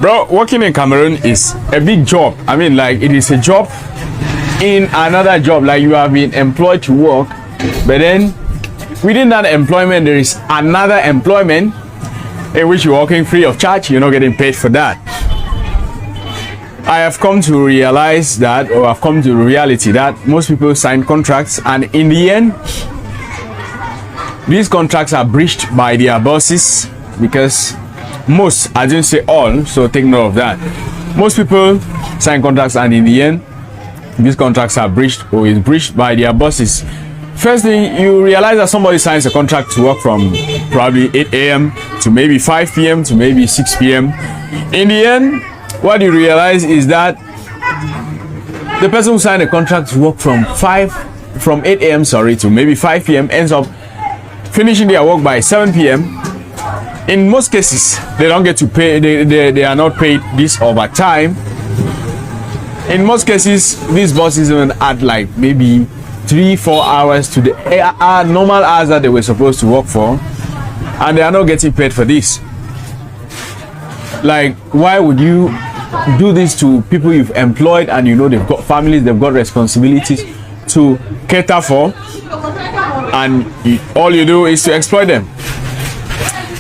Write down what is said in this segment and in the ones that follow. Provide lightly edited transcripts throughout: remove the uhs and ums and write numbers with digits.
Bro, working in Cameroon is a big job. I mean, like, it is a job in another job. Like, you have been employed to work, but then within that employment, there is another employment in which you're working free of charge. You're not getting paid for that. I have come to realize that, or I've come to the reality that most people sign contracts, and in the end, these contracts are breached by their bosses, because most, I didn't say all, so take note of that. Most people sign contracts, and in the end, these contracts are breached or is breached by their bosses. First thing, you realize that somebody signs a contract to work from probably 8 a.m. to maybe 5 p.m. to maybe 6 p.m. In the end, what you realize is that the person who signed a contract to work from 8 a.m. to maybe 5 p.m. ends up finishing their work by 7 p.m. In most cases, they don't get to pay, they are not paid this overtime. In most cases, these bosses even add like maybe 3-4 hours to the normal hours that they were supposed to work for, and they are not getting paid for this. Like, why would you do this to people you've employed, and you know they've got families, they've got responsibilities to cater for, and all you do is to exploit them?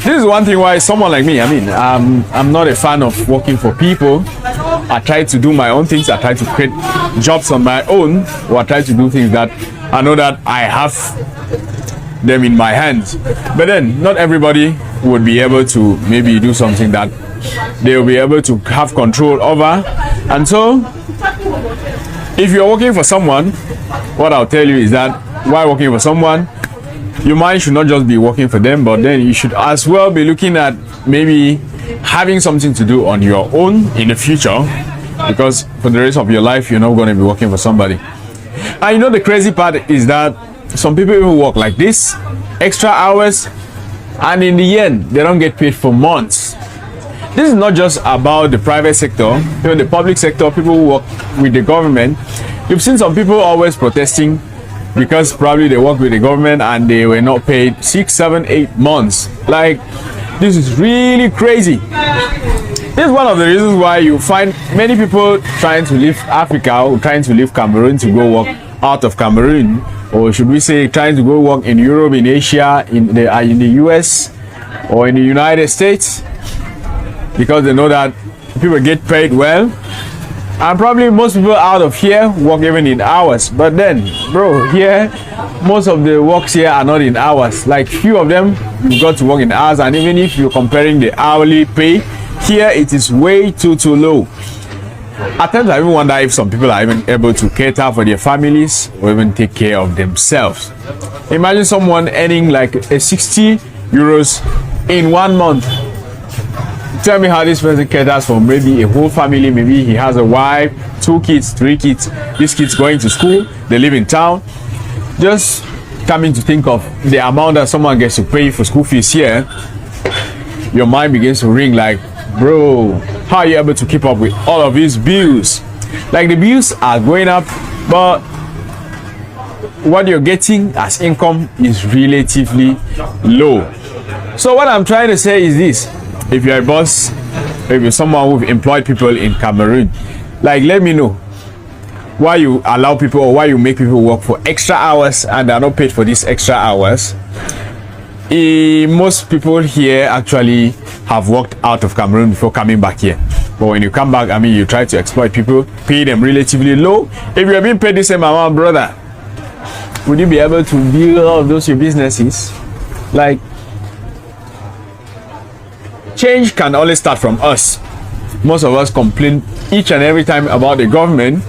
This is one thing why someone like me, I mean, I'm not a fan of working for people. I try to do my own things. I try to create jobs on my own, or I try to do things that I know that I have them in my hands. But then not everybody would be able to maybe do something that they will be able to have control over. And so if you're working for someone, what I'll tell you is that while working for someone, your mind should not just be working for them, but then you should as well be looking at maybe having something to do on your own in the future, because for the rest of your life you're not going to be working for somebody. And you know, the crazy part is that some people even work like this, extra hours, and in the end they don't get paid for months. This is not just about the private sector, even the public sector, people who work with the government. You've seen some people always protesting because probably they work with the government and they were not paid 6, 7, 8 months. Like, this is really crazy. This is one of the reasons why you find many people trying to leave Africa, or trying to leave Cameroon to go work out of Cameroon, or should we say trying to go work in Europe, in Asia, in the US, or in the United States, because they know that people get paid well. And probably most people out of here work even in hours. But then, bro, here, most of the works here are not in hours. Like, few of them, you got to work in hours. And even if you're comparing the hourly pay, here it is way too low. At times, I even wonder if some people are even able to cater for their families or even take care of themselves. Imagine someone earning like a 60 euros in 1 month. Tell me how this person caters for maybe a whole family. Maybe he has a wife, 2 kids, 3 kids. These kids going to school, they live in town. Just coming to think of the amount that someone gets to pay for school fees here, your mind begins to ring like, bro, how are you able to keep up with all of these bills? Like, the bills are going up, but what you're getting as income is relatively low. So what I'm trying to say is this: if you're a boss, if you're someone who've employed people in Cameroon, like, let me know why you allow people, or why you make people work for extra hours and they're not paid for these extra hours. Most people here actually have worked out of Cameroon before coming back here. But when you come back, I mean, you try to exploit people, pay them relatively low. If you're being paid the same amount, brother, would you be able to build all of those your businesses? Like, change can only start from us. Most of us complain each and every time about the government,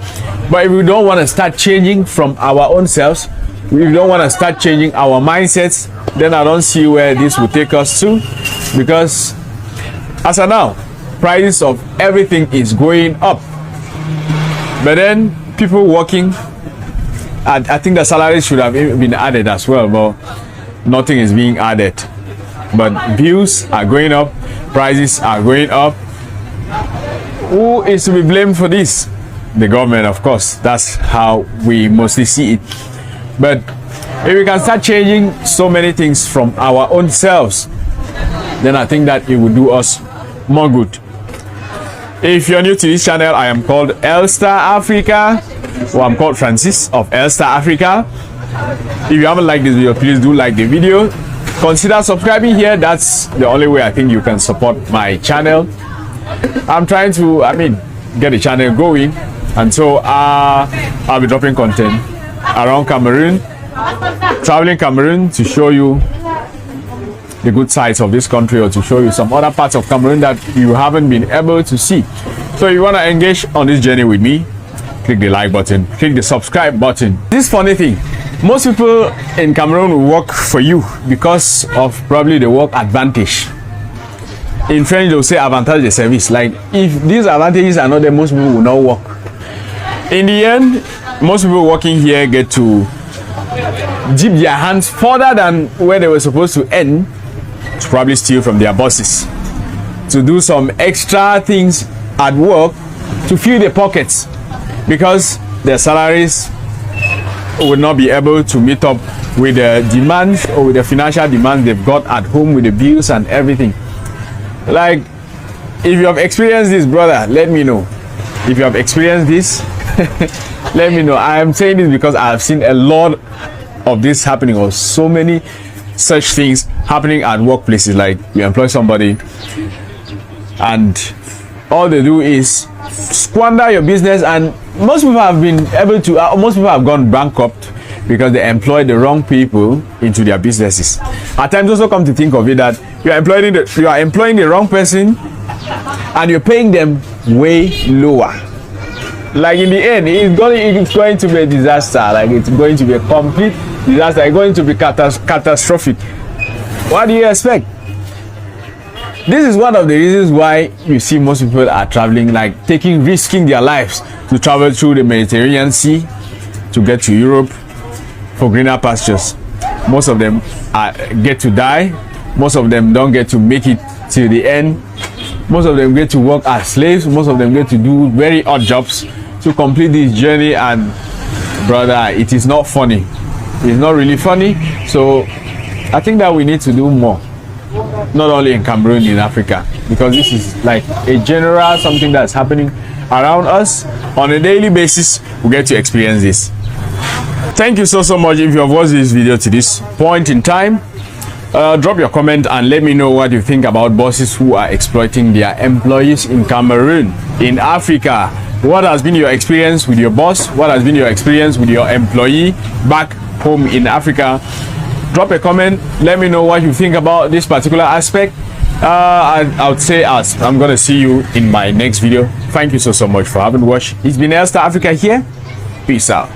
but if we don't want to start changing from our own selves, if we don't want to start changing our mindsets, then I don't see where this will take us to. Because as of now, prices of everything is going up, but then people working, I think the salaries should have been added as well, but nothing is being added. But bills are going up, prices are going up. Who is to be blamed for this? The government, of course. That's how we mostly see it. But if we can start changing so many things from our own selves, then I think that it would do us more good. If you're new to this channel, I am called Elstar Africa, or I'm called Francis of Elstar Africa. If you haven't liked this video, please do like the video. Consider subscribing here. That's the only way I think you can support my channel. I'm trying to, get the channel going, and so I'll be dropping content around Cameroon, traveling Cameroon to show you the good sides of this country, or to show you some other parts of Cameroon that you haven't been able to see. So if you want to engage on this journey with me, click the like button, click the subscribe button. This funny thing, most people in Cameroon will work for you because of probably the work advantage. In French they'll say avantage de service. Like, if these advantages are not there, most people will not work. In the end, most people working here get to dip their hands further than where they were supposed to end, to probably steal from their bosses, to do some extra things at work to fill their pockets, because their salaries will not be able to meet up with the demands or with the financial demands they've got at home, with the bills and everything. Like, if you have experienced this, brother, let me know. If you have experienced this, let me know. I am saying this because I have seen a lot of this happening, or so many such things happening at workplaces. Like, you employ somebody and all they do is squander your business, and most people have been able to most people have gone bankrupt because they employ the wrong people into their businesses. At times, also come to think of it, that you are employing the wrong person and you're paying them way lower. Like, in the end, it's going to be a disaster. Like, it's going to be a complete disaster. It's going to be catastrophic. What do you expect? This is one of the reasons why you see most people are traveling, like risking their lives to travel through the Mediterranean Sea to get to Europe for greener pastures. Most of them get to die. Most of them don't get to make it till the end. Most of them get to work as slaves. Most of them get to do very odd jobs to complete this journey. And brother, it is not funny. It's not really funny. So I think that we need to do more, not only in Cameroon, in Africa, because this is like a general something that's happening around us on a daily basis. We get to experience this. Thank you so much. If you have watched this video to this point in time, drop your comment and let me know what you think about bosses who are exploiting their employees in Cameroon, in Africa. What has been your experience with your boss? What has been your experience with your employee back home in Africa? Drop a comment, let me know what you think about this particular aspect. I would say I'm gonna see you in my next video. Thank you so much for having watched. It's been Elstar Africa here. Peace out.